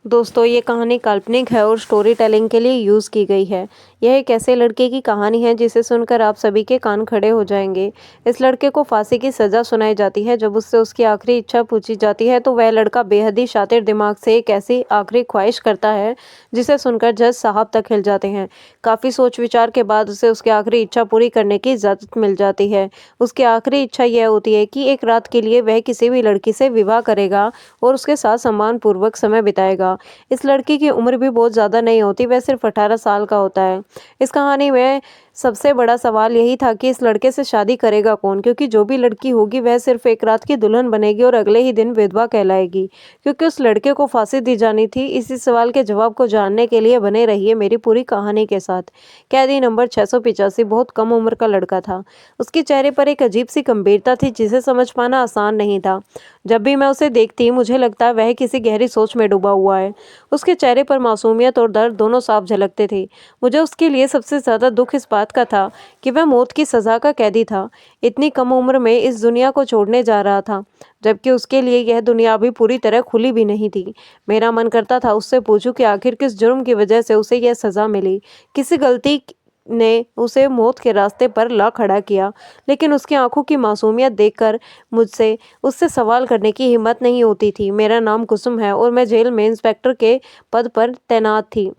दोस्तों, ये कहानी काल्पनिक है और स्टोरी टेलिंग के लिए यूज़ की गई है। यह एक ऐसे लड़के की कहानी है जिसे सुनकर आप सभी के कान खड़े हो जाएंगे। इस लड़के को फांसी की सज़ा सुनाई जाती है। जब उससे उसकी आखिरी इच्छा पूछी जाती है तो वह लड़का बेहद ही शातिर दिमाग से एक ऐसी आखिरी ख्वाहिश करता है जिसे सुनकर जज साहब तक हिल जाते हैं। काफ़ी सोच विचार के बाद उसे उसकी आखिरी इच्छा पूरी करने की इजाज़त मिल जाती है। उसकी आखिरी इच्छा यह होती है कि एक रात के लिए वह किसी भी लड़की से विवाह करेगा और उसके साथ सम्मानपूर्वक समय बिताएगा। इस लड़की की उम्र भी बहुत ज़्यादा नहीं होती, वह सिर्फ 18 साल का होता है। इस कहानी में सबसे बड़ा सवाल यही था कि इस लड़के से शादी करेगा कौन, क्योंकि जो भी लड़की होगी वह सिर्फ एक रात की दुल्हन बनेगी और अगले ही दिन विधवा कहलाएगी। क्योंकि उस लड़के को फांसी दी जानी थी। इसी सवाल के जवाब को जानने के लिए बने रहिए मेरी पूरी कहानी के साथ। कैदी नंबर 685 बहुत कम उम्र का लड़का था। उसके चेहरे पर एक अजीब सी गंभीरता थी जिसे समझ पाना आसान नहीं था। जब भी मैं उसे देखती मुझे लगता वह किसी गहरी सोच में डूबा हुआ है। उसके चेहरे पर मासूमियत और दर्द दोनों साफ झलकते थे। मुझे उसके लिए सबसे ज़्यादा दुख इस बात का था कि वह मौत की सज़ा का कैदी था। इतनी कम उम्र में इस दुनिया को छोड़ने जा रहा था, जबकि उसके लिए यह दुनिया अभी पूरी तरह खुली भी नहीं थी। मेरा मन करता था उससे पूछूं कि आखिर किस जुर्म की वजह से उसे यह सज़ा मिली। किसी गलती ने उसे मौत के रास्ते पर ला खड़ा किया, लेकिन उसकी आंखों की मासूमियत देखकर मुझसे उससे सवाल करने की हिम्मत नहीं होती थी। मेरा नाम कुसुम है और मैं जेल में इंस्पेक्टर के पद पर तैनात थी।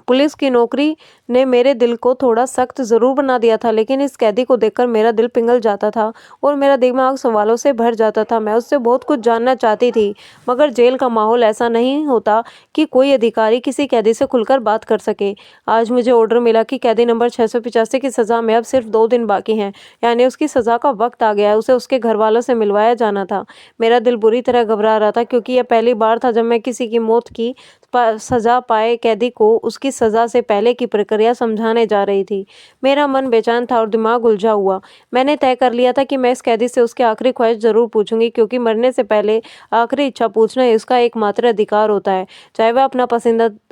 पुलिस की नौकरी ने मेरे दिल को थोड़ा सख्त ज़रूर बना दिया था, लेकिन इस कैदी को देखकर मेरा दिल पिघल जाता था और मेरा दिमाग सवालों से भर जाता था। मैं उससे बहुत कुछ जानना चाहती थी, मगर जेल का माहौल ऐसा नहीं होता कि कोई अधिकारी किसी कैदी से खुलकर बात कर सके। आज मुझे ऑर्डर मिला कि कैदी नंबर 685 की सज़ा में अब सिर्फ 2 दिन बाकी हैं, यानी उसकी सज़ा का वक्त आ गया है। उसे उसके घर वालों से मिलवाया जाना था। मेरा दिल बुरी तरह घबरा रहा था, क्योंकि यह पहली बार था जब मैं किसी की मौत की सज़ा पाए कैदी को उसकी सज़ा से पहले की प्रक्रिया समझाने जा रही थी। मेरा मन बेचैन था और दिमाग उलझा हुआ। मैंने तय कर लिया था कि मैं इस कैदी से उसकी आखिरी ख्वाहिश ज़रूर पूछूंगी, क्योंकि मरने से पहले आखिरी इच्छा पूछना ही उसका एकमात्र अधिकार होता है। चाहे वह अपना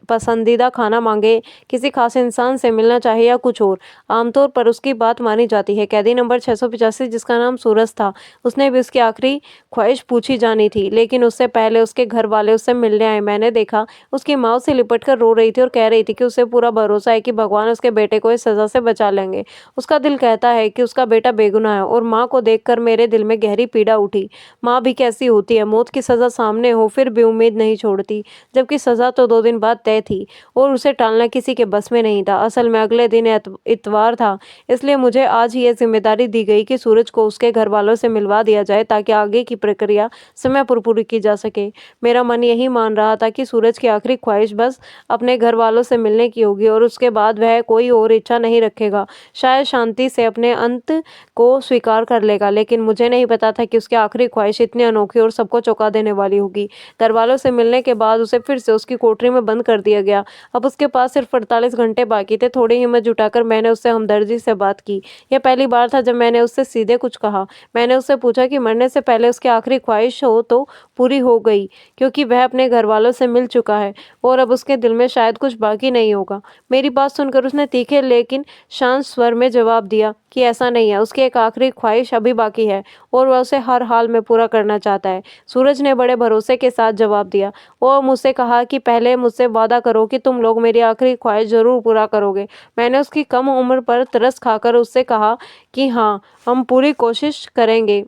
पसंदीदा खाना मांगे, किसी खास इंसान से मिलना चाहे या कुछ और। आमतौर पर उसकी बात मानी जाती है। कैदी नंबर 685, जिसका नाम सूरज था, उसने भी उसकी आखिरी ख्वाहिश पूछी जानी थी, लेकिन उससे पहले उसके घर वाले उससे मिलने आए। मैंने देखा उसकी माँ उसे लिपट कर रो रही थी और कह रही थी कि उसे पूरा भरोसा है कि भगवान उसके बेटे को इस सज़ा से बचा लेंगे। उसका दिल कहता है कि उसका बेटा बेगुनाह है। और माँ को देखकर मेरे दिल में गहरी पीड़ा उठी। माँ भी कैसी होती है, मौत की सज़ा सामने हो फिर भी उम्मीद नहीं छोड़ती, जबकि सज़ा तो 2 दिन बाद तय थी और उसे टालना किसी के बस में नहीं था। असल में अगले दिन इतवार था, इसलिए मुझे आज ही यह जिम्मेदारी दी गई कि सूरज को उसके घर वालों से मिलवा दिया जाए, ताकि आगे की प्रक्रिया समय पर पूरी की जा सके। मेरा मन यही मान रहा था कि सूरज की आखिरी ख्वाहिश बस अपने घर वालों से मिलने की होगी और उसके बाद वह कोई और इच्छा नहीं रखेगा। शायद शांति से अपने अंत को स्वीकार कर लेगा, लेकिन मुझे नहीं पता था कि उसकी आखिरी ख्वाहिश इतनी अनोखी और सबको चौंका देने वाली होगी। घर वालों से मिलने के बाद उसे फिर से उसकी कोठरी में बंद कर दिया गया। अब उसके पास सिर्फ 48 घंटे बाकी थे। थोड़ी हिम्मत जुटाकर मैंने उससे हमदर्दी से बात की। यह पहली बार था जब मैंने उससे सीधे कुछ कहा। मैंने उससे पूछा कि मरने से पहले उसकी आखिरी ख्वाहिश हो तो पूरी हो गई, क्योंकि वह अपने घर वालों से मिल चुका है और अब उसके दिल में शायद कुछ बाकी नहीं होगा। मेरी बात सुनकर उसने तीखे लेकिन शांत स्वर में जवाब दिया कि ऐसा नहीं है, उसकी एक आखिरी ख्वाहिश अभी बाकी है और वह उसे हर हाल में पूरा करना चाहता है। सूरज ने बड़े भरोसे के साथ जवाब दिया और मुझसे कहा कि पहले मुझसे वादा करो कि तुम लोग मेरी आखिरी ख्वाहिश जरूर पूरा करोगे। मैंने उसकी कम उम्र पर तरस खाकर उससे कहा कि हाँ, हम पूरी कोशिश करेंगे,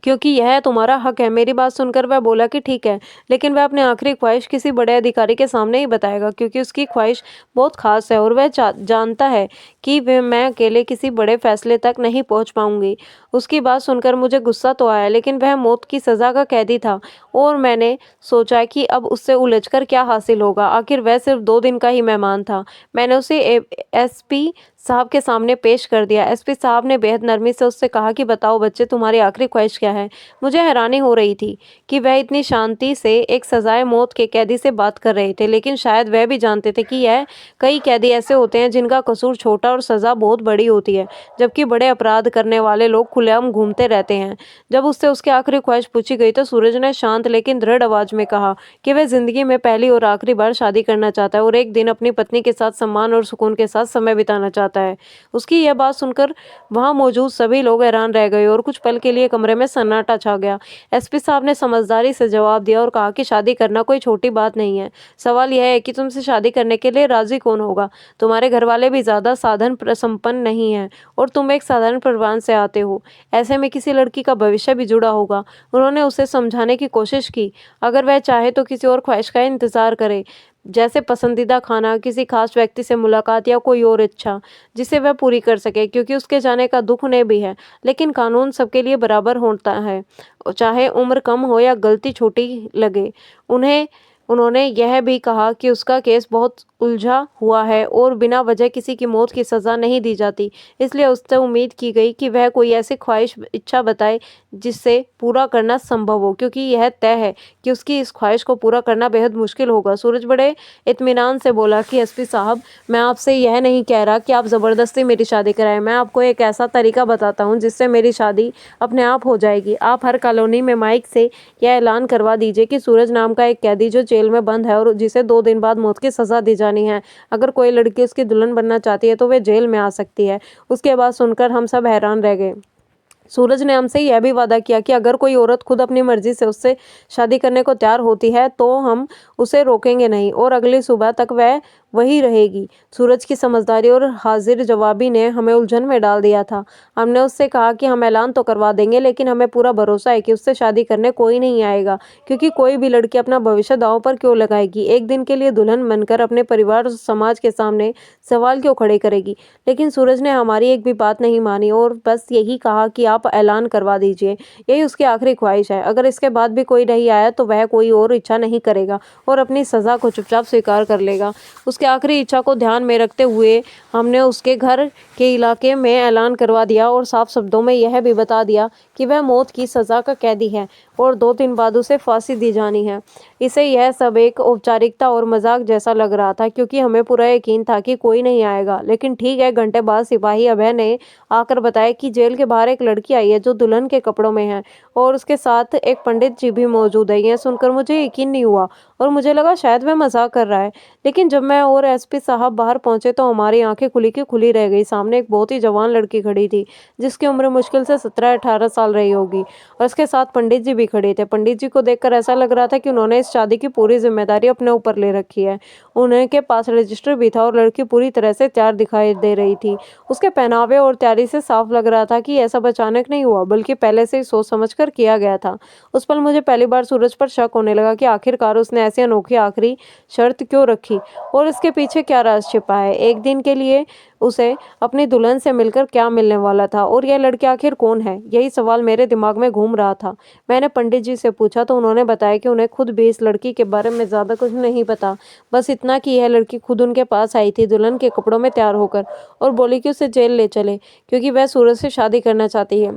क्योंकि यह तुम्हारा हक है। मेरी बात सुनकर वह बोला कि ठीक है, लेकिन वह अपनी आखिरी ख्वाहिश किसी बड़े अधिकारी के सामने ही बताएगा, क्योंकि उसकी ख्वाहिश बहुत खास है और वह जानता है कि मैं अकेले किसी बड़े फैसले तक नहीं पहुंच पाऊंगी। उसकी बात सुनकर मुझे गुस्सा तो आया, लेकिन वह मौत की सज़ा का कैदी था और मैंने सोचा कि अब उससे उलझकर क्या हासिल होगा। आखिर वह सिर्फ 2 दिन का ही मेहमान था। मैंने उसे एसपी साहब के सामने पेश कर दिया। एसपी साहब ने बेहद नरमी से उससे कहा कि बताओ बच्चे, तुम्हारी आखिरी ख्वाहिश क्या है। मुझे हैरानी हो रही थी कि वह इतनी शांति से एक सजाए मौत के कैदी से बात कर रहे थे, लेकिन शायद वह भी जानते थे कि यह कई कैदी ऐसे होते हैं जिनका कसूर छोटा और सज़ा बहुत बड़ी होती है, जबकि बड़े अपराध करने वाले लोग खुलेआम घूमते रहते हैं। जब उससे उसकी आखिरी ख्वाहिश पूछी गई तो सूरज ने शांत लेकिन दृढ़ आवाज में कहा कि वह जिंदगी में पहली और आखिरी बार शादी करना चाहता है और एक दिन अपनी पत्नी के साथ सम्मान और सुकून के साथ समय बिताना चाहता है। उसकी यह बात सुनकर वहां मौजूद सभी लोग हैरान रह गए और कुछ पल के लिए कमरे में सन्नाटा छा गया। एसपी साहब ने समझदारी से जवाब दिया और कहा कि शादी करना कोई छोटी बात नहीं है। सवाल यह है कि तुमसे शादी करने के लिए राजी कौन होगा? तुम्हारे घर वाले भी ज़्यादा संपन्न नहीं हैं और तुम एक साधारण परिवार से आते हो। ऐसे में किसी लड़की का भविष्य भी जुड़ा होगा। उन्होंने उसे समझाने की कोशिश की, अगर वह चाहे तो किसी और ख्वाहिश का इंतज़ार करे, जैसे पसंदीदा खाना, किसी खास व्यक्ति से मुलाकात या कोई और इच्छा, जिसे वह पूरी कर सके, क्योंकि उसके जाने का दुख उन्हें भी है। लेकिन कानून सबके लिए बराबर होता है, चाहे उम्र कम हो या गलती छोटी लगे। उन्होंने यह भी कहा कि उसका केस बहुत उलझा हुआ है और बिना वजह किसी की मौत की सज़ा नहीं दी जाती। इसलिए उससे उम्मीद की गई कि वह कोई ऐसी इच्छा बताए जिससे पूरा करना संभव हो, क्योंकि यह तय है कि उसकी इस ख्वाहिश को पूरा करना बेहद मुश्किल होगा। सूरज बड़े इत्मीनान से बोला कि एसपी साहब, मैं आपसे यह नहीं कह रहा कि आप ज़बरदस्ती मेरी शादी कराएं। मैं आपको एक ऐसा तरीका बताता हूं जिससे मेरी शादी अपने आप हो जाएगी। आप हर कॉलोनी में माइक से यह ऐलान करवा दीजिए कि सूरज नाम का एक कैदी जो जेल में बंद है और जिसे 2 दिन बाद मौत की सज़ा दी जानी है, अगर कोई लड़की उसकी दुल्हन बनना चाहती है तो वह जेल में आ सकती है। उसके बाद सुनकर हम सब हैरान रह गए। सूरज ने हमसे यह भी वादा किया कि अगर कोई औरत खुद अपनी मर्जी से उससे शादी करने को तैयार होती है तो हम उसे रोकेंगे नहीं और अगली सुबह तक वह वही रहेगी। सूरज की समझदारी और हाजिर जवाबी ने हमें उलझन में डाल दिया था। हमने उससे कहा कि हम ऐलान तो करवा देंगे, लेकिन हमें पूरा भरोसा है कि उससे शादी करने कोई नहीं आएगा, क्योंकि कोई भी लड़की अपना भविष्य दांव पर क्यों लगाएगी? एक दिन के लिए दुल्हन बनकर अपने परिवार और समाज के सामने सवाल क्यों खड़े करेगी? लेकिन सूरज ने हमारी एक भी बात नहीं मानी और बस यही कहा कि आप ऐलान करवा दीजिए, यही उसकी आखिरी ख्वाहिश है। अगर इसके बाद भी कोई नहीं आया तो वह कोई और इच्छा नहीं करेगा और अपनी सज़ा को चुपचाप स्वीकार कर लेगा। उसकी आखिरी इच्छा को ध्यान में रखते हुए हमने उसके घर के इलाके में ऐलान करवा दिया और साफ शब्दों में यह भी बता दिया कि वह मौत की सज़ा का कैदी है और 2 दिन बाद उसे फांसी दी जानी है। इसे यह सब एक औपचारिकता और मजाक जैसा लग रहा था, क्योंकि हमें पूरा यकीन था कि कोई नहीं आएगा। लेकिन ठीक है, घंटे बाद सिपाही अभय ने आकर बताया कि जेल के बाहर एक लड़की आई है जो दुल्हन के कपड़ों में है और उसके साथ एक पंडित जी भी मौजूद है। यह सुनकर मुझे यकीन नहीं हुआ और मुझे लगा शायद वह मजाक कर रहा है। लेकिन जब मैं और एसपी साहब बाहर पहुंचे तो हमारी आंखें खुली की खुली रह गई। सामने एक बहुत ही जवान लड़की खड़ी थी जिसकी उम्र मुश्किल से 17-18 साल रही होगी और उसके साथ पंडित जी भी खड़े थे। पंडित जी को देखकर ऐसा लग रहा था कि उन्होंने इस शादी की पूरी जिम्मेदारी अपने ऊपर ले रखी है। उनके पास रजिस्टर भी था और लड़की पूरी तरह से तैयार दिखाई दे रही थी। उसके पहनावे और तैयारी से साफ लग रहा था कि यह सब अचानक नहीं हुआ, बल्कि पहले से ही सोच समझ कर किया गया था। उस पल मुझे पहली बार सूरज पर शक होने लगा कि आखिरकार उसने ऐसी अनोखी आखिरी शर्त क्यों रखी और इसके पीछे क्या राज छिपा है। एक दिन के लिए उसे अपनी दुल्हन से मिलकर क्या मिलने वाला था और यह लड़की आखिर कौन है, यही सवाल मेरे दिमाग में घूम रहा था। मैंने पंडित जी से पूछा तो उन्होंने बताया कि उन्हें खुद भी इस लड़की के बारे में ज़्यादा कुछ नहीं पता, बस इतना कि यह लड़की खुद उनके पास आई थी दुल्हन के कपड़ों में तैयार होकर और बोली कि उसे जेल ले चले क्योंकि वह सूरज से शादी करना चाहती है।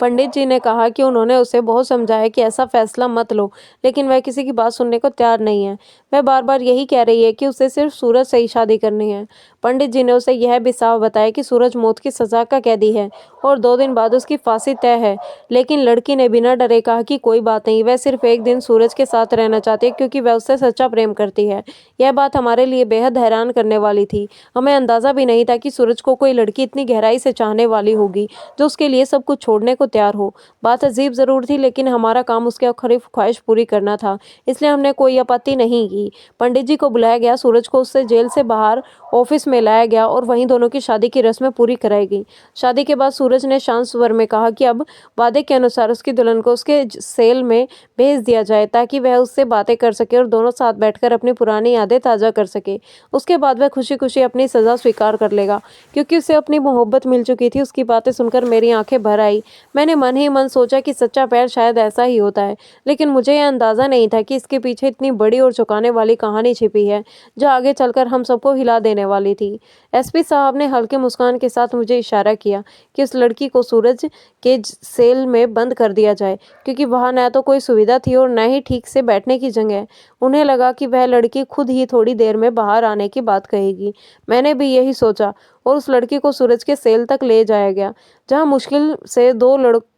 पंडित जी ने कहा कि उन्होंने उसे बहुत समझाया कि ऐसा फैसला मत लो, लेकिन वह किसी की बात सुनने को तैयार नहीं है। वह बार बार यही कह रही है कि उसे सिर्फ सूरज से ही शादी करनी है। पंडित जी ने उसे यह भी साफ बताया कि सूरज मौत की सज़ा का कैदी है और 2 दिन बाद उसकी फांसी तय है। लेकिन लड़की ने बिना डरे कहा कि कोई बात नहीं, वह सिर्फ एक दिन सूरज के साथ रहना चाहती है क्योंकि वह उससे सच्चा प्रेम करती है। यह बात हमारे लिए बेहद हैरान करने वाली थी। हमें अंदाज़ा भी नहीं था कि सूरज को कोई लड़की इतनी गहराई से चाहने वाली होगी जो उसके लिए सब कुछ छोड़ने को तैयार हो। बात अजीब ज़रूर थी, लेकिन हमारा काम उसकी आखिरी ख्वाहिश पूरी करना था, इसलिए हमने कोई आपत्ति नहीं की। पंडित जी को बुलाया गया, सूरज को उससे जेल से बाहर ऑफिस में लाया गया और वहीं दोनों की शादी की रस्में पूरी कराई गई। शादी के बाद सूरज ने शांत स्वर में कहा कि अब वादे के अनुसार उसकी दुल्हन को उसके सेल में भेज दिया जाए ताकि वह उससे बातें कर सके और दोनों साथ बैठकर अपनी पुरानी यादें ताज़ा कर सके। उसके बाद वह खुशी खुशी अपनी सज़ा स्वीकार कर लेगा, क्योंकि उसे अपनी मोहब्बत मिल चुकी थी। उसकी बातें सुनकर मेरी आंखें भर आई। मैंने मन ही मन सोचा कि सच्चा प्यार शायद ऐसा ही होता है, लेकिन मुझे यह अंदाज़ा नहीं था कि इसके पीछे इतनी बड़ी और चौंकाने वाली कहानी छिपी है जो आगे चलकर हम सबको हिला देने वाली थी। एसपी साहब ने हल्के मुस्कान के साथ मुझे इशारा किया कि उस लड़की को सूरज के सेल में बंद कर दिया जाए, क्योंकि वहाँ न तो कोई सुविधा थी और न ही ठीक से बैठने की जगह। उन्हें लगा कि वह लड़की खुद ही थोड़ी देर में बाहर आने की बात कहेगी। मैंने भी यही सोचा और उस लड़की को सूरज के सेल तक ले जाया गया, जहाँ मुश्किल से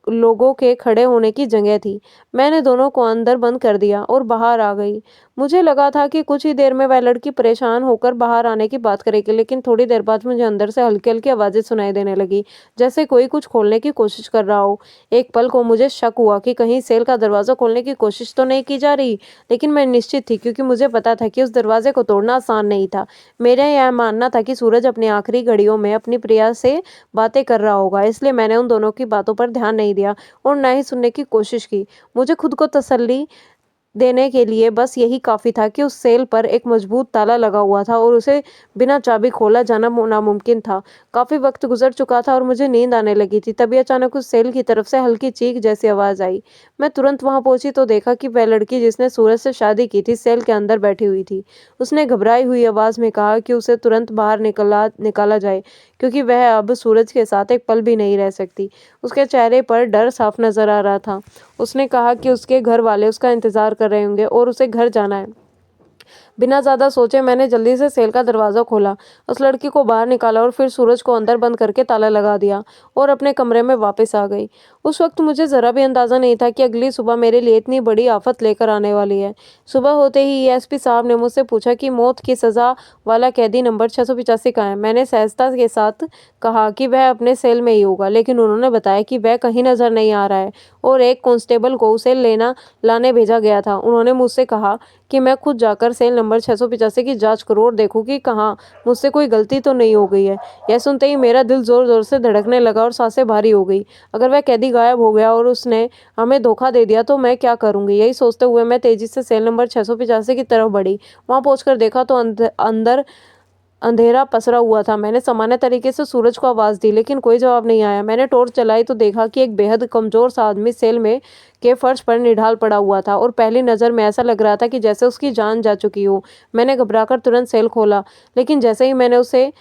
लोगों के खड़े होने की जगह थी। मैंने दोनों को अंदर बंद कर दिया और बाहर आ गई। मुझे लगा था कि कुछ ही देर में वह लड़की परेशान होकर बाहर आने की बात करेगी, लेकिन थोड़ी देर बाद मुझे अंदर से हल्की-हल्की आवाज़ें सुनाई देने लगी, जैसे कोई कुछ खोलने की कोशिश कर रहा हो। एक पल को मुझे शक हुआ कि कहीं सेल का दरवाज़ा खोलने की कोशिश तो नहीं की जा रही, लेकिन मैं निश्चित थी क्योंकि मुझे पता था कि उस दरवाजे को तोड़ना आसान नहीं था। मेरा यह मानना था कि सूरज अपनी आखिरी घड़ियों में अपनी प्रिया से बातें कर रहा होगा, इसलिए मैंने उन दोनों की बातों पर ध्यान नहीं दिया और न ही सुनने की कोशिश की। मुझे खुद को तसल्ली देने के लिए बस यही काफ़ी था कि उस सेल पर एक मजबूत ताला लगा हुआ था और उसे बिना चाबी खोला जाना नामुमकिन था। काफ़ी वक्त गुजर चुका था और मुझे नींद आने लगी थी। तभी अचानक उस सेल की तरफ से हल्की चीख जैसी आवाज़ आई। मैं तुरंत वहां पहुंची तो देखा कि वह लड़की जिसने सूरज से शादी की थी सेल के अंदर बैठी हुई थी। उसने घबराई हुई आवाज़ में कहा कि उसे तुरंत बाहर निकाला निकाला जाए, क्योंकि वह अब सूरज के साथ एक पल भी नहीं रह सकती। उसके चेहरे पर डर साफ नजर आ रहा था। उसने कहा कि उसके घर वाले उसका इंतजार कर रहे होंगे और उसे घर जाना है। बिना ज़्यादा सोचे मैंने जल्दी से सेल का दरवाज़ा खोला, उस लड़की को बाहर निकाला और फिर सूरज को अंदर बंद करके ताला लगा दिया और अपने कमरे में वापस आ गई। उस वक्त मुझे ज़रा भी अंदाज़ा नहीं था कि अगली सुबह मेरे लिए इतनी बड़ी आफत लेकर आने वाली है। सुबह होते ही एसपी साहब ने मुझसे पूछा कि मौत की सज़ा वाला कैदी नंबर 685 कहाँ है। मैंने सहजता के साथ कहा कि वह अपने सेल में ही होगा, लेकिन उन्होंने बताया कि वह कहीं नज़र नहीं आ रहा है और एक कांस्टेबल को उसे लाने भेजा गया था। उन्होंने मुझसे कहा कि मैं खुद जाकर सेल नंबर 685 की जांच करूं और देखूं कि कहाँ मुझसे कोई गलती तो नहीं हो गई है। यह सुनते ही मेरा दिल जोर जोर से धड़कने लगा और सांसें भारी हो गई। अगर वह कैदी गायब हो गया और उसने हमें धोखा दे दिया तो मैं क्या करूंगी। यही सोचते हुए मैं तेजी से सेल नंबर 685 की तरफ बढ़ी। वहां पहुंचकर देखा तो अंदर अंधेरा पसरा हुआ था। मैंने सामान्य तरीके से सूरज को आवाज़ दी, लेकिन कोई जवाब नहीं आया। मैंने टॉर्च जलाई तो देखा कि एक बेहद कमज़ोर सा आदमी सेल में के फर्श पर निढाल पड़ा हुआ था और पहली नज़र में ऐसा लग रहा था कि जैसे उसकी जान जा चुकी हो। मैंने घबराकर तुरंत सेल खोला, लेकिन जैसे ही मैंने उसे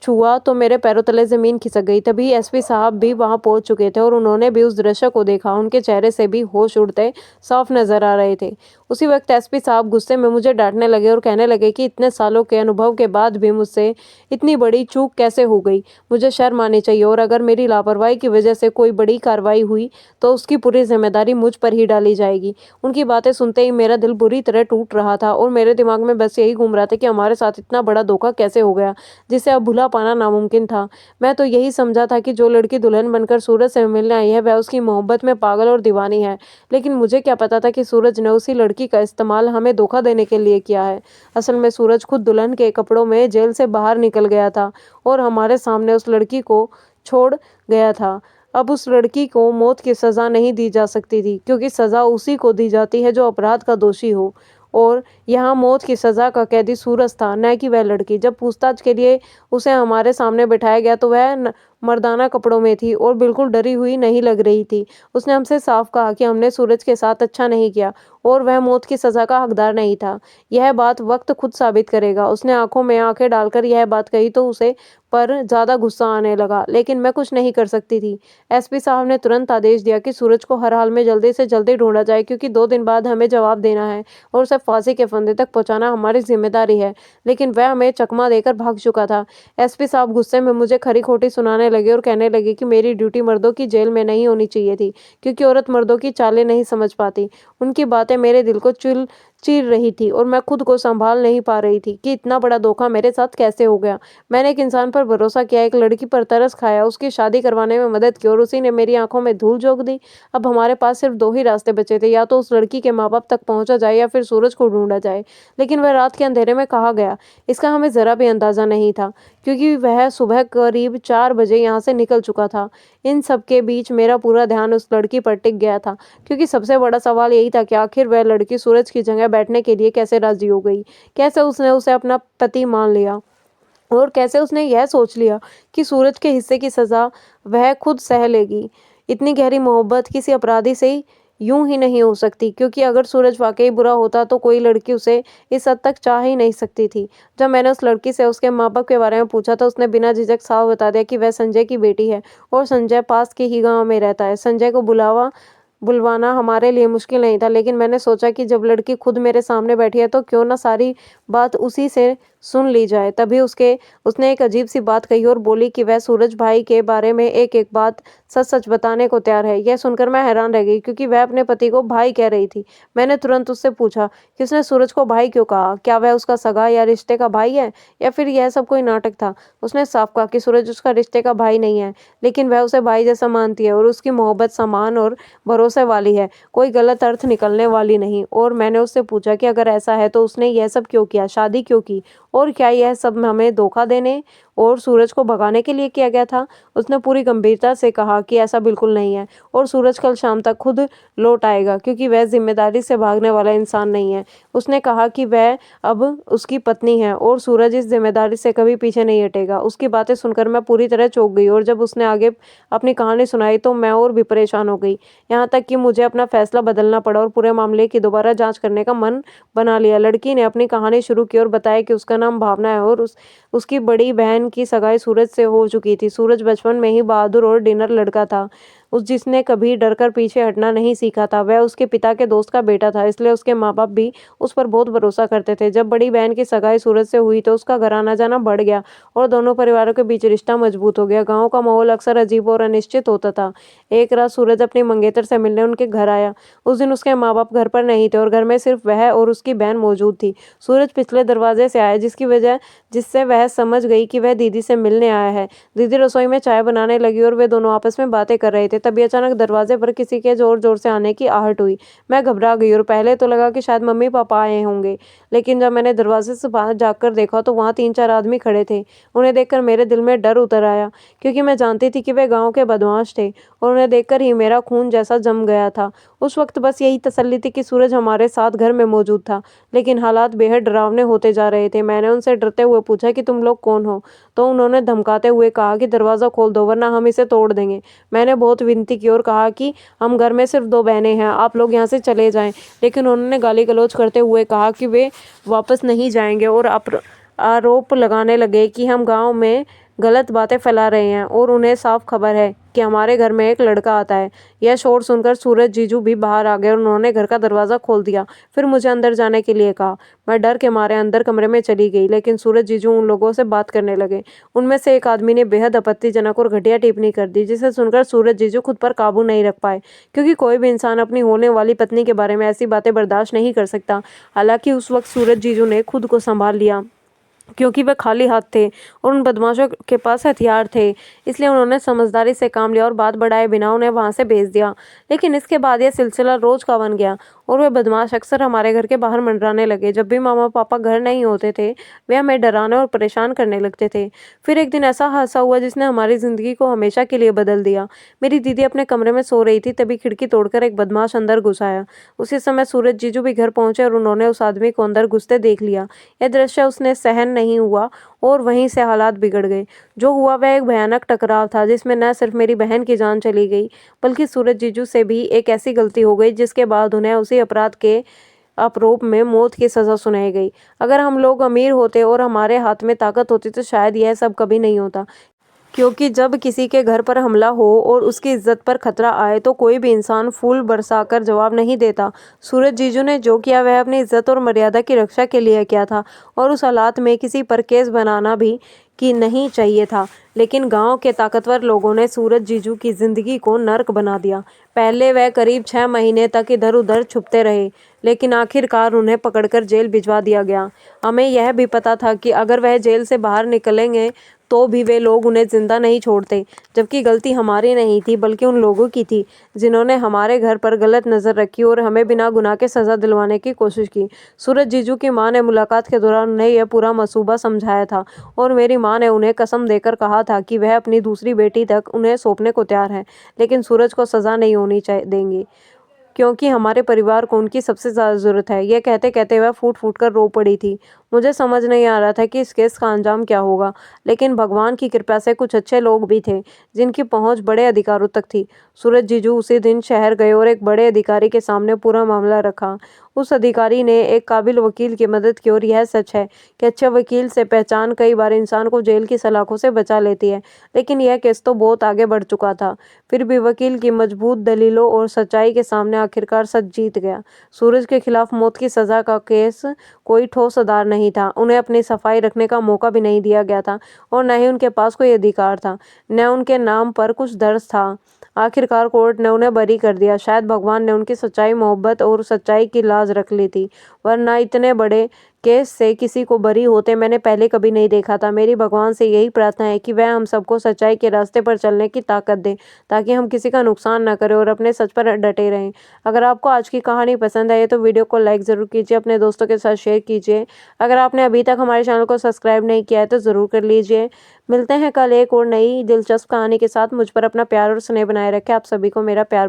छुआ तो मेरे पैरों तले ज़मीन खिसक गई। तभी एसपी साहब भी वहां पहुंच चुके थे और उन्होंने भी उस दृश्य को देखा। उनके चेहरे से भी होश उड़ते साफ नजर आ रहे थे। उसी वक्त एसपी साहब गुस्से में मुझे डांटने लगे और कहने लगे कि इतने सालों के अनुभव के बाद भी मुझसे इतनी बड़ी चूक कैसे हो गई। मुझे शर्म आनी चाहिए और अगर मेरी लापरवाही की वजह से कोई बड़ी कार्रवाई हुई तो उसकी पूरी जिम्मेदारी मुझ पर ही डाली जाएगी। उनकी बातें सुनते ही मेरा दिल बुरी तरह टूट रहा था और मेरे दिमाग में बस यही घूम रहा था कि हमारे साथ इतना बड़ा धोखा कैसे हो गया, जिसे अब भुला पाना नामुमकिन था। मैं तो यही समझा था कि जो लड़की दुल्हन बनकर सूरज से मिलने आई है वह उसकी मोहब्बत में पागल और दीवानी है, लेकिन मुझे क्या पता था कि सूरज ने उसी लड़की का इस्तेमाल हमें धोखा देने के लिए किया है। असल में सूरज खुद दुल्हन के कपड़ों में जेल से बाहर निकल गया था और हमारे सामने उस लड़की को छोड़ गया था। अब उस लड़की को मौत की सज़ा नहीं दी जा सकती थी, क्योंकि सज़ा उसी को दी जाती है जो अपराध का दोषी हो, और यहाँ मौत की सज़ा का कैदी सूरज था, न कि वह लड़की। जब पूछताछ के लिए उसे हमारे सामने बिठाया गया तो वह मर्दाना कपड़ों में थी और बिल्कुल डरी हुई नहीं लग रही थी। उसने हमसे साफ कहा कि हमने सूरज के साथ अच्छा नहीं किया और वह मौत की सज़ा का हकदार नहीं था। यह बात वक्त खुद साबित करेगा। उसने आंखों में आंखें डालकर यह बात कही तो उसे पर ज़्यादा गुस्सा आने लगा, लेकिन मैं कुछ नहीं कर सकती थी। एसपी साहब ने तुरंत आदेश दिया कि सूरज को हर हाल में जल्दी से जल्दी ढूंढा जाए, क्योंकि 2 दिन बाद हमें जवाब देना है और उसे फांसी के फंदे तक पहुंचाना हमारी जिम्मेदारी है। लेकिन वह हमें चकमा देकर भाग चुका था। एसपी साहब गुस्से में मुझे खरी खोटी सुनाने लगे और कहने लगे कि मेरी ड्यूटी मर्दों की जेल में नहीं होनी चाहिए थी, क्योंकि औरत मर्दों की चालें नहीं समझ पाती। उनकी बातें मेरे दिल को चीर रही थी और मैं खुद को संभाल नहीं पा रही थी कि इतना बड़ा धोखा मेरे साथ कैसे हो गया। मैंने एक इंसान पर भरोसा किया, एक लड़की पर तरस खाया, उसकी शादी करवाने में मदद की और उसी ने मेरी आंखों में धूल झोंक दी। अब हमारे पास सिर्फ 2 ही रास्ते बचे थे, या तो उस लड़की के माँ बाप तक पहुंचा जाए या फिर सूरज को ढूंढा जाए। लेकिन वह रात के अंधेरे में कहाँ गया, इसका हमें जरा भी अंदाजा नहीं था, क्योंकि वह सुबह करीब 4 बजे यहाँ से निकल चुका था। इन सब के बीच मेरा पूरा ध्यान उस लड़की पर टिक गया था, क्योंकि सबसे बड़ा सवाल यही था कि आखिर वह लड़की सूरज की जगह बैठने के लिए कैसे राजी हो गई। कैसे उसने उसे अपना पति मान लिया और कैसे उसने यह सोच लिया कि सूरज के हिस्से की सज़ा वह खुद सह लेगी। इतनी गहरी मोहब्बत किसी अपराधी से यूं ही नहीं हो सकती, क्योंकि अगर सूरज वाकई बुरा होता तो कोई लड़की उसे इस हद तक चाह ही नहीं सकती थी। जब मैंने उस लड़की से उसके माँ बाप के बारे में पूछा तो उसने बिना झिझक साफ बता दिया कि वह संजय की बेटी है और संजय पास के ही गाँव में रहता है। संजय को बुलवाना हमारे लिए मुश्किल नहीं था, लेकिन मैंने सोचा कि जब लड़की खुद मेरे सामने बैठी है तो क्यों ना सारी बात उसी से सुन ली जाए। तभी उसने एक अजीब सी बात कही और बोली कि वह सूरज भाई के बारे में एक एक बात सच सच बताने को तैयार है। यह सुनकर मैं हैरान रह गई, क्योंकि वह अपने पति को भाई कह रही थी। मैंने तुरंत उससे पूछा कि उसने सूरज को भाई क्यों कहा, क्या वह उसका सगा या रिश्ते का भाई है, या फिर यह सब कोई नाटक था। उसने साफ कहा कि सूरज उसका रिश्ते का भाई नहीं है, लेकिन वह उसे भाई जैसा मानती है और उसकी मोहब्बत समान और भरोसे वाली है, कोई गलत अर्थ निकलने वाली नहीं। और मैंने उससे पूछा कि अगर ऐसा है तो उसने यह सब क्यों किया, शादी क्यों की, और क्या यह सब हमें धोखा देने और सूरज को भगाने के लिए किया गया था। उसने पूरी गंभीरता से कहा कि ऐसा बिल्कुल नहीं है, और सूरज कल शाम तक खुद लौट आएगा, क्योंकि वह जिम्मेदारी से भागने वाला इंसान नहीं है। उसने कहा कि वह अब उसकी पत्नी है और सूरज इस जिम्मेदारी से कभी पीछे नहीं हटेगा। उसकी बातें सुनकर मैं पूरी तरह चौंक गई, और जब उसने आगे अपनी कहानी सुनाई तो मैं और भी परेशान हो गई, यहाँ तक कि मुझे अपना फैसला बदलना पड़ा और पूरे मामले की दोबारा जांच करने का मन बना लिया। लड़की ने अपनी कहानी शुरू की और बताया कि उसका नाम भावना है और उसकी बड़ी बहन की सगाई सूरज से हो चुकी थी। सूरज बचपन में ही बहादुर और डिनर लड़का था, जिसने कभी डरकर पीछे हटना नहीं सीखा था। वह उसके पिता के दोस्त का बेटा था, इसलिए उसके माँ बाप भी उस पर बहुत भरोसा करते थे। जब बड़ी बहन की सगाई सूरज से हुई तो उसका घर आना जाना बढ़ गया और दोनों परिवारों के बीच रिश्ता मजबूत हो गया। गाँव का माहौल अक्सर अजीब और अनिश्चित होता था। एक रात सूरज अपनी मंगेतर से मिलने उनके घर आया। उस दिन उसके माँ बाप घर पर नहीं थे और घर में सिर्फ वह और उसकी बहन मौजूद थी। सूरज पिछले दरवाजे से आया, जिससे वह समझ गई कि वह दीदी से मिलने आया है। दीदी रसोई में चाय बनाने लगी और वे दोनों आपस में बातें कर रहे थे। तभी अचानक दरवाजे पर किसी के जोर जोर से आने की आहट हुई। मैं घबरा गई और पहले तो लगा कि शायद मम्मी पापा आए होंगे, लेकिन जब मैंने दरवाजे से बाहर जाकर देखा तो वहाँ 3-4 आदमी खड़े थे। उन्हें देखकर मेरे दिल में डर उतर आया, क्योंकि मैं जानती थी कि वे गाँव के बदमाश थे, और उन्हें देखकर ही मेरा खून जैसा जम गया था। उस वक्त बस यही तसल्ली थी कि सूरज हमारे साथ घर में मौजूद था, लेकिन हालात बेहद डरावने होते जा रहे थे। मैंने उनसे डरते हुए पूछा कि तुम लोग कौन हो, तो उन्होंने धमकाते हुए कहा कि दरवाज़ा खोल दो वरना हम इसे तोड़ देंगे। मैंने बहुत विनती की और कहा कि हम घर में सिर्फ 2 बहनें हैं, आप लोग यहाँ से चले जाएं, लेकिन उन्होंने गाली गलौज करते हुए कहा कि वे वापस नहीं जाएंगे और आरोप लगाने लगे कि हम गाँव में गलत बातें फैला रहे हैं और उन्हें साफ खबर है कि हमारे घर में एक लड़का आता है। यह शोर सुनकर सूरज जीजू भी बाहर आ गए और उन्होंने घर का दरवाज़ा खोल दिया, फिर मुझे अंदर जाने के लिए कहा। मैं डर के मारे अंदर कमरे में चली गई, लेकिन सूरज जीजू उन लोगों से बात करने लगे। उनमें से एक आदमी ने बेहद आपत्तिजनक और घटिया टिप्पणी कर दी, जिसे सुनकर सूरज जीजू खुद पर काबू नहीं रख पाए, क्योंकि कोई भी इंसान अपनी होने वाली पत्नी के बारे में ऐसी बातें बर्दाश्त नहीं कर सकता। हालांकि उस वक्त सूरज जीजू ने खुद को संभाल लिया, क्योंकि वे खाली हाथ थे और उन बदमाशों के पास हथियार थे, इसलिए उन्होंने समझदारी से काम लिया और बात बढ़ाए बिना उन्हें वहां से भेज दिया। लेकिन इसके बाद यह सिलसिला रोज का बन गया और वे बदमाश अक्सर हमारे घर के बाहर मंडराने लगे। जब भी मामा पापा घर नहीं होते थे, वे हमें डराने और परेशान करने लगते थे। फिर एक दिन ऐसा हादसा हुआ जिसने हमारी जिंदगी को हमेशा के लिए बदल दिया। मेरी दीदी अपने कमरे में सो रही थी, तभी खिड़की तोड़कर एक बदमाश अंदर घुस आया। उसी समय सूरज जीजू भी घर पहुंचे और उन्होंने उस आदमी को अंदर घुसते देख लिया। यह दृश्य उसने सहन नहीं हुआ और वहीं से हालात बिगड़ गए। जो हुआ वह एक भयानक टकराव था, जिसमें न सिर्फ मेरी बहन की जान चली गई, बल्कि सूरज जीजू से भी एक ऐसी गलती हो गई जिसके बाद उन्हें उसी अपराध के आरोप में मौत की सजा सुनाई गई। अगर हम लोग अमीर होते और हमारे हाथ में ताकत होती तो शायद यह सब कभी नहीं होता, क्योंकि जब किसी के घर पर हमला हो और उसकी इज्जत पर खतरा आए तो कोई भी इंसान फूल बरसाकर जवाब नहीं देता। सूरज जीजू ने जो किया वह अपनी इज्जत और मर्यादा की रक्षा के लिए किया था, और उस हालात में किसी पर केस बनाना भी कि नहीं चाहिए था। लेकिन गांव के ताकतवर लोगों ने सूरज जीजू की जिंदगी को नर्क बना दिया। पहले वह करीब 6 महीने तक इधर उधर छुपते रहे, लेकिन आखिरकार उन्हें पकड़कर जेल भिजवा दिया गया। हमें यह भी पता था कि अगर वह जेल से बाहर निकलेंगे तो भी वे लोग उन्हें जिंदा नहीं छोड़ते, जबकि गलती हमारी नहीं थी बल्कि उन लोगों की थी जिन्होंने हमारे घर पर गलत नज़र रखी और हमें बिना गुनाह के सज़ा दिलवाने की कोशिश की। सूरज जीजू की मां ने मुलाकात के दौरान उन्हें यह पूरा मंसूबा समझाया था, और मेरी मां ने उन्हें कसम देकर कहा था कि वह अपनी दूसरी बेटी तक उन्हें सौंपने को तैयार है, लेकिन सूरज को सज़ा नहीं होनी देंगे, क्योंकि हमारे परिवार को उनकी सबसे ज़्यादा ज़रूरत है। यह कहते कहते वह फूट फूट कर रो पड़ी थी। मुझे समझ नहीं आ रहा था कि इस केस का अंजाम क्या होगा, लेकिन भगवान की कृपा से कुछ अच्छे लोग भी थे जिनकी पहुंच बड़े अधिकारों तक थी। सूरज जीजू उसी दिन शहर गए और एक बड़े अधिकारी के सामने पूरा मामला रखा। उस अधिकारी ने एक काबिल वकील की मदद की, और यह सच है कि अच्छे वकील से पहचान कई बार इंसान को जेल की सलाखों से बचा लेती है, लेकिन यह केस तो बहुत आगे बढ़ चुका था। फिर भी वकील की मजबूत दलीलों और सच्चाई के सामने आखिरकार सच जीत गया। सूरज के खिलाफ मौत की सज़ा का केस कोई ठोस आधार नहीं नहीं था। उन्हें अपनी सफाई रखने का मौका भी नहीं दिया गया था और न ही उनके पास कोई अधिकार था, न उनके नाम पर कुछ दर्ज था। आखिरकार कोर्ट ने उन्हें बरी कर दिया। शायद भगवान ने उनकी सच्चाई, मोहब्बत और सच्चाई की लाज रख ली थी, वरना इतने बड़े केस से किसी को बरी होते मैंने पहले कभी नहीं देखा था। मेरी भगवान से यही प्रार्थना है कि वह हम सबको सच्चाई के रास्ते पर चलने की ताकत दे, ताकि हम किसी का नुकसान न करें और अपने सच पर डटे रहें। अगर आपको आज की कहानी पसंद आई तो वीडियो को लाइक ज़रूर कीजिए, अपने दोस्तों के साथ शेयर कीजिए। अगर आपने अभी तक हमारे चैनल को सब्सक्राइब नहीं किया है तो ज़रूर कर लीजिए। मिलते हैं कल एक और नई दिलचस्प कहानी के साथ। मुझ पर अपना प्यार और स्नेह बनाए रखें। आप सभी को मेरा प्यार।